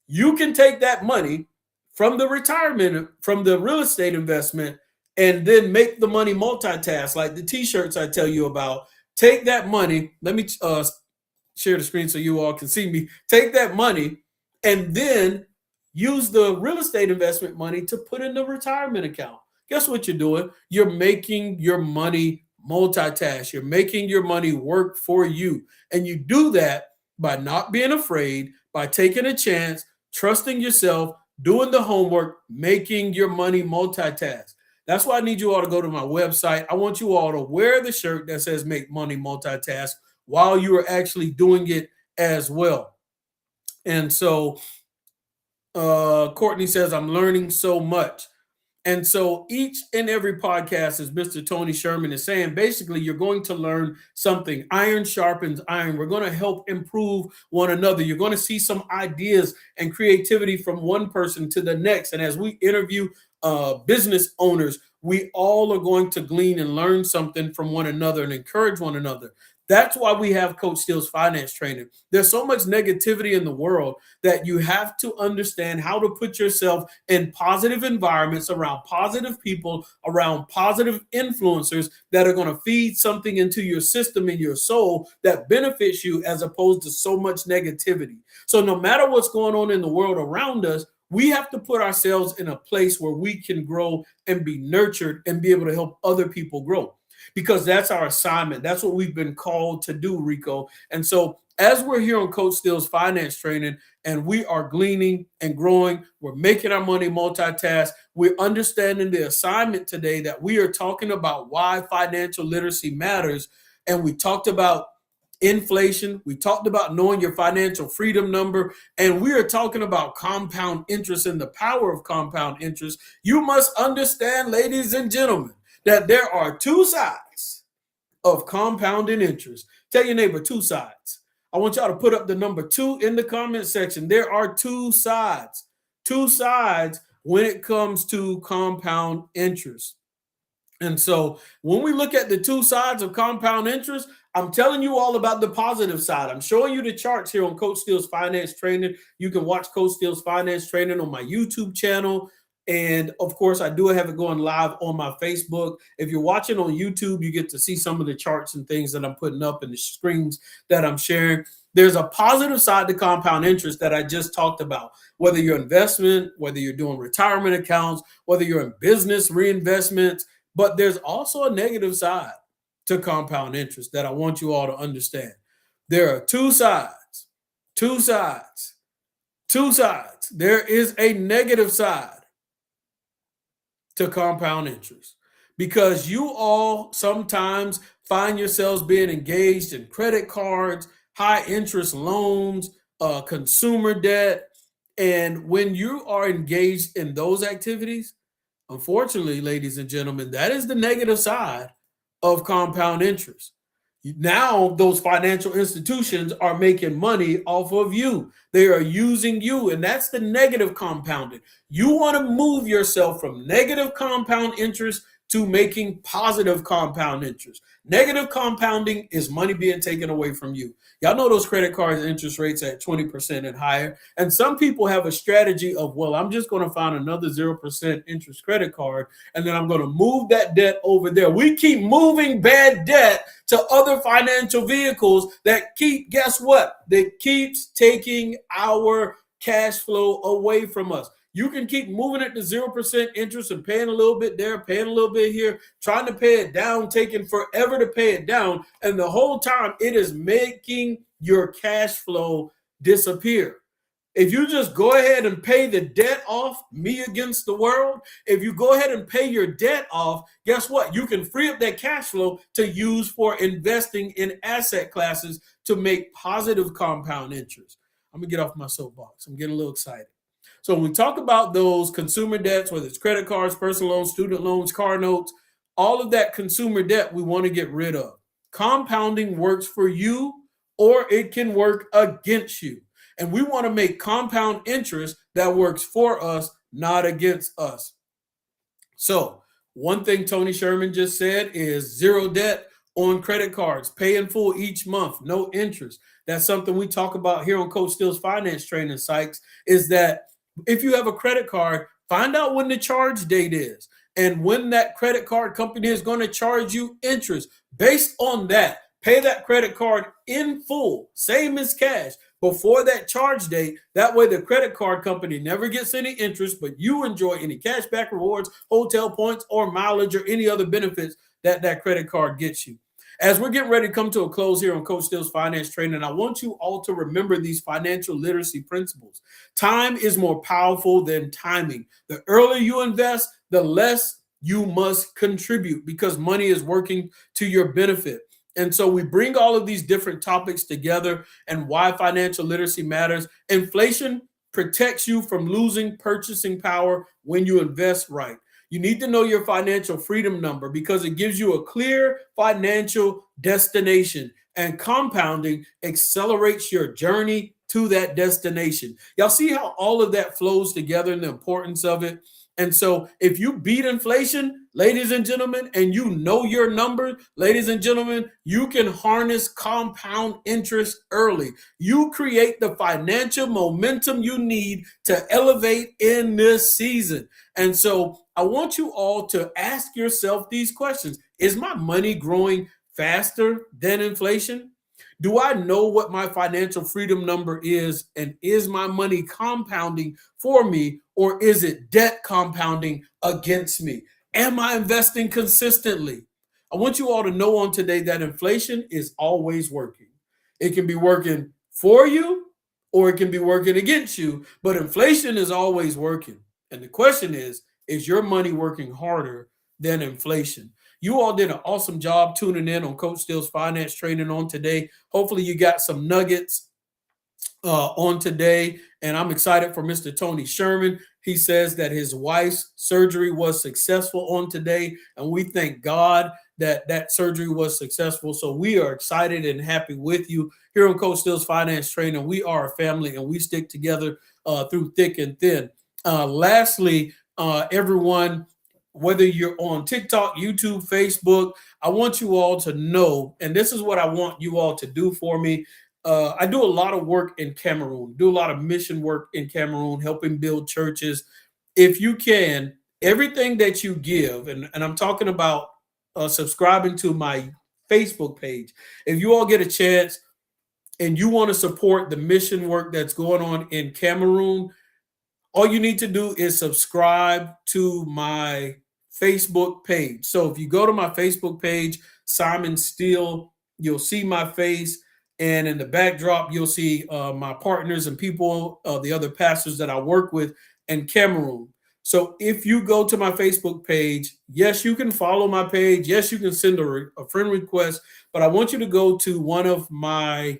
you can take that money from the retirement, from the real estate investment, and then make the money multitask, like the t-shirts I tell you about. Take that money. Let me share the screen so you all can see me. Take that money and then use the real estate investment money to put in the retirement account. Guess what you're doing? You're making your money multitask. You're making your money work for you. And you do that by not being afraid, by taking a chance, trusting yourself, doing the homework, making your money multitask. That's why I need you all to go to my website. I want you all to wear the shirt that says Make Money Multitask while you are actually doing it as well. And so Courtney says, I'm learning so much. And so each and every podcast, as Mr. Tony Sherman is saying, basically, you're going to learn something. Iron sharpens iron. We're going to help improve one another. You're going to see some ideas and creativity from one person to the next. And as we interview business owners, we all are going to glean and learn something from one another and encourage one another. That's why we have Coach Steele's finance training. There's so much negativity in the world that you have to understand how to put yourself in positive environments, around positive people, around positive influencers that are going to feed something into your system and your soul that benefits you, as opposed to so much negativity. So no matter what's going on in the world around us, we have to put ourselves in a place where we can grow and be nurtured and be able to help other people grow. Because that's our assignment. That's what we've been called to do, Rico. And so as we're here on Coach Steele's finance training and we are gleaning and growing, we're making our money multitask, we're understanding the assignment today that we are talking about why financial literacy matters. And we talked about inflation. We talked about knowing your financial freedom number, and we are talking about compound interest and the power of compound interest. You must understand, ladies and gentlemen, that there are two sides of compounding interest. Tell your neighbor two sides. I want y'all to put up the number two in the comment section. There are two sides when it comes to compound interest. And so when we look at the two sides of compound interest, I'm telling you all about the positive side. I'm showing you the charts here on Coach Steele's Finance Training. You can watch Coach Steele's Finance Training on my YouTube channel. And of course, I do have it going live on my Facebook. If you're watching on YouTube, you get to see some of the charts and things that I'm putting up and the screens that I'm sharing. There's a positive side to compound interest that I just talked about. Whether you're investment, whether you're doing retirement accounts, whether you're in business reinvestments, but there's also a negative side to compound interest that I want you all to understand. There are two sides, two sides, two sides. There is a negative side to compound interest because you all sometimes find yourselves being engaged in credit cards, high interest loans, consumer debt. And when you are engaged in those activities, unfortunately, ladies and gentlemen, that is the negative side of compound interest. Now, those financial institutions are making money off of you. They are using you, and that's the negative compounding. You want to move yourself from negative compound interest to making positive compound interest. Negative compounding is money being taken away from you. Y'all know those credit cards interest rates at 20% and higher. And some people have a strategy of, well, I'm just going to find another 0% interest credit card, and then I'm going to move that debt over there. We keep moving bad debt to other financial vehicles that keep, guess what? That keeps taking our cash flow away from us. You can keep moving it to 0% interest and paying a little bit there, paying a little bit here, trying to pay it down, taking forever to pay it down. And the whole time it is making your cash flow disappear. If you just go ahead and pay the debt off, me against the world, if you go ahead and pay your debt off, guess what? You can free up that cash flow to use for investing in asset classes to make positive compound interest. I'm going to get off my soapbox. I'm getting a little excited. So when we talk about those consumer debts, whether it's credit cards, personal loans, student loans, car notes, all of that consumer debt we want to get rid of. Compounding works for you or it can work against you. And we want to make compound interest that works for us, not against us. So one thing Tony Sherman just said is zero debt on credit cards, pay in full each month, no interest. That's something we talk about here on Coach Steele's Finance Training Sites, is that if you have a credit card, find out when the charge date is and when that credit card company is going to charge you interest. Based on that, pay that credit card in full, same as cash, before that charge date. That way the credit card company never gets any interest, but you enjoy any cashback rewards, hotel points, or mileage, or any other benefits that that credit card gets you. As we're getting ready to come to a close here on Coach Steele's Finance Training, I want you all to remember these financial literacy principles. Time is more powerful than timing. The earlier you invest, the less you must contribute because money is working to your benefit. And so we bring all of these different topics together and why financial literacy matters. Inflation protects you from losing purchasing power when you invest right. You need to know your financial freedom number because it gives you a clear financial destination, and compounding accelerates your journey to that destination. Y'all see how all of that flows together and the importance of it? And so if you beat inflation, ladies and gentlemen, and you know your number, ladies and gentlemen, you can harness compound interest early. You create the financial momentum you need to elevate in this season. And so I want you all to ask yourself these questions. Is my money growing faster than inflation? Do I know what my financial freedom number is? And is my money compounding for me, or is it debt compounding against me? Am I investing consistently? I want you all to know on today that inflation is always working. It can be working for you or it can be working against you, but inflation is always working. And the question is your money working harder than inflation. You all did an awesome job tuning in on Coach Steele's Finance Training on today. Hopefully, you got some nuggets on today. And I'm excited for Mr. Tony Sherman. He says that his wife's surgery was successful on today. And we thank God that that surgery was successful. So we are excited and happy with you here on Coach Steele's Finance Training. We are a family and we stick together through thick and thin. Lastly, everyone, whether you're on TikTok, YouTube, Facebook, I want you all to know, and this is what I want you all to do for me. I do a lot of work in Cameroon, do a lot of mission work in Cameroon, helping build churches. If you can, everything that you give, and I'm talking about subscribing to my Facebook page. If you all get a chance and you want to support the mission work that's going on in Cameroon, all you need to do is subscribe to my Facebook page. So if you go to my Facebook page, Simon Steele, you'll see my face. And in the backdrop, you'll see my partners and people, the other pastors that I work with in Cameroon. So if you go to my Facebook page, yes, you can follow my page. Yes, you can send a friend request. But I want you to go to one of my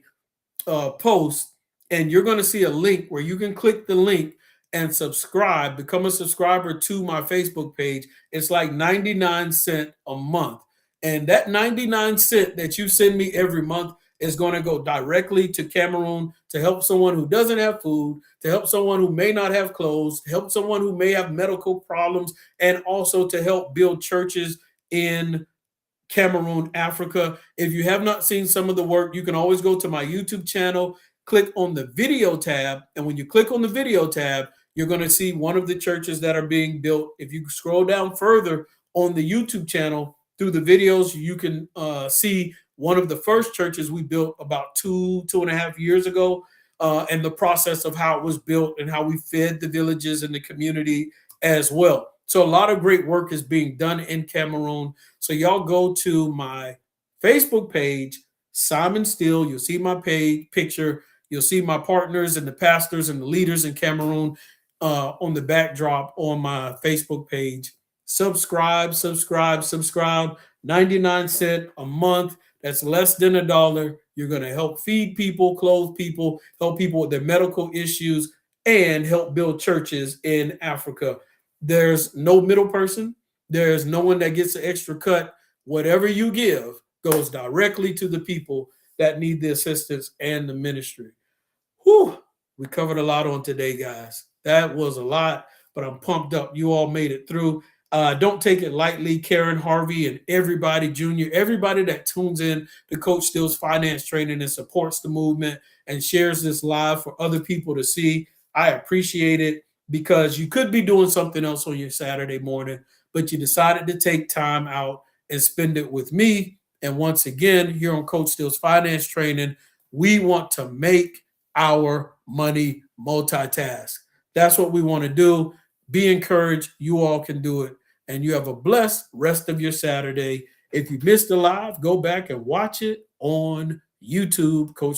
posts, and you're going to see a link where you can click the link and subscribe, become a subscriber to my Facebook page. It's like 99 cents a month. And that 99 cents that you send me every month is going to go directly to Cameroon to help someone who doesn't have food, to help someone who may not have clothes, to help someone who may have medical problems, and also to help build churches in Cameroon, Africa. If you have not seen some of the work, you can always go to my YouTube channel, click on the video tab. And when you click on the video tab, you're going to see one of the churches that are being built. If you scroll down further on the YouTube channel through the videos, you can see one of the first churches we built about 2.5 years ago, and the process of how it was built and how we fed the villages and the community as well. So a lot of great work is being done in Cameroon. So y'all go to my Facebook page, Simon Steele. You'll see my picture. You'll see my partners and the pastors and the leaders in Cameroon on the backdrop on my Facebook page. Subscribe. 99 cents a month. That's less than $1. You're going to help feed people, clothe people, help people with their medical issues, and help build churches in Africa. There's no middle person. There's no one that gets an extra cut. Whatever you give goes directly to the people that need the assistance and the ministry. Whew, we covered a lot on today, guys. That was a lot, but I'm pumped up. You all made it through. Don't take it lightly. Karen Harvey and everybody, Junior, everybody that tunes in to Coach Steele's Finance Training and supports the movement and shares this live for other people to see. I appreciate it, because you could be doing something else on your Saturday morning, but you decided to take time out and spend it with me. And once again, here on Coach Steele's Finance Training, we want to make our money multitask. That's what we want to do. Be encouraged. You all can do it. And you have a blessed rest of your Saturday. If you missed the live, go back and watch it on YouTube, Coach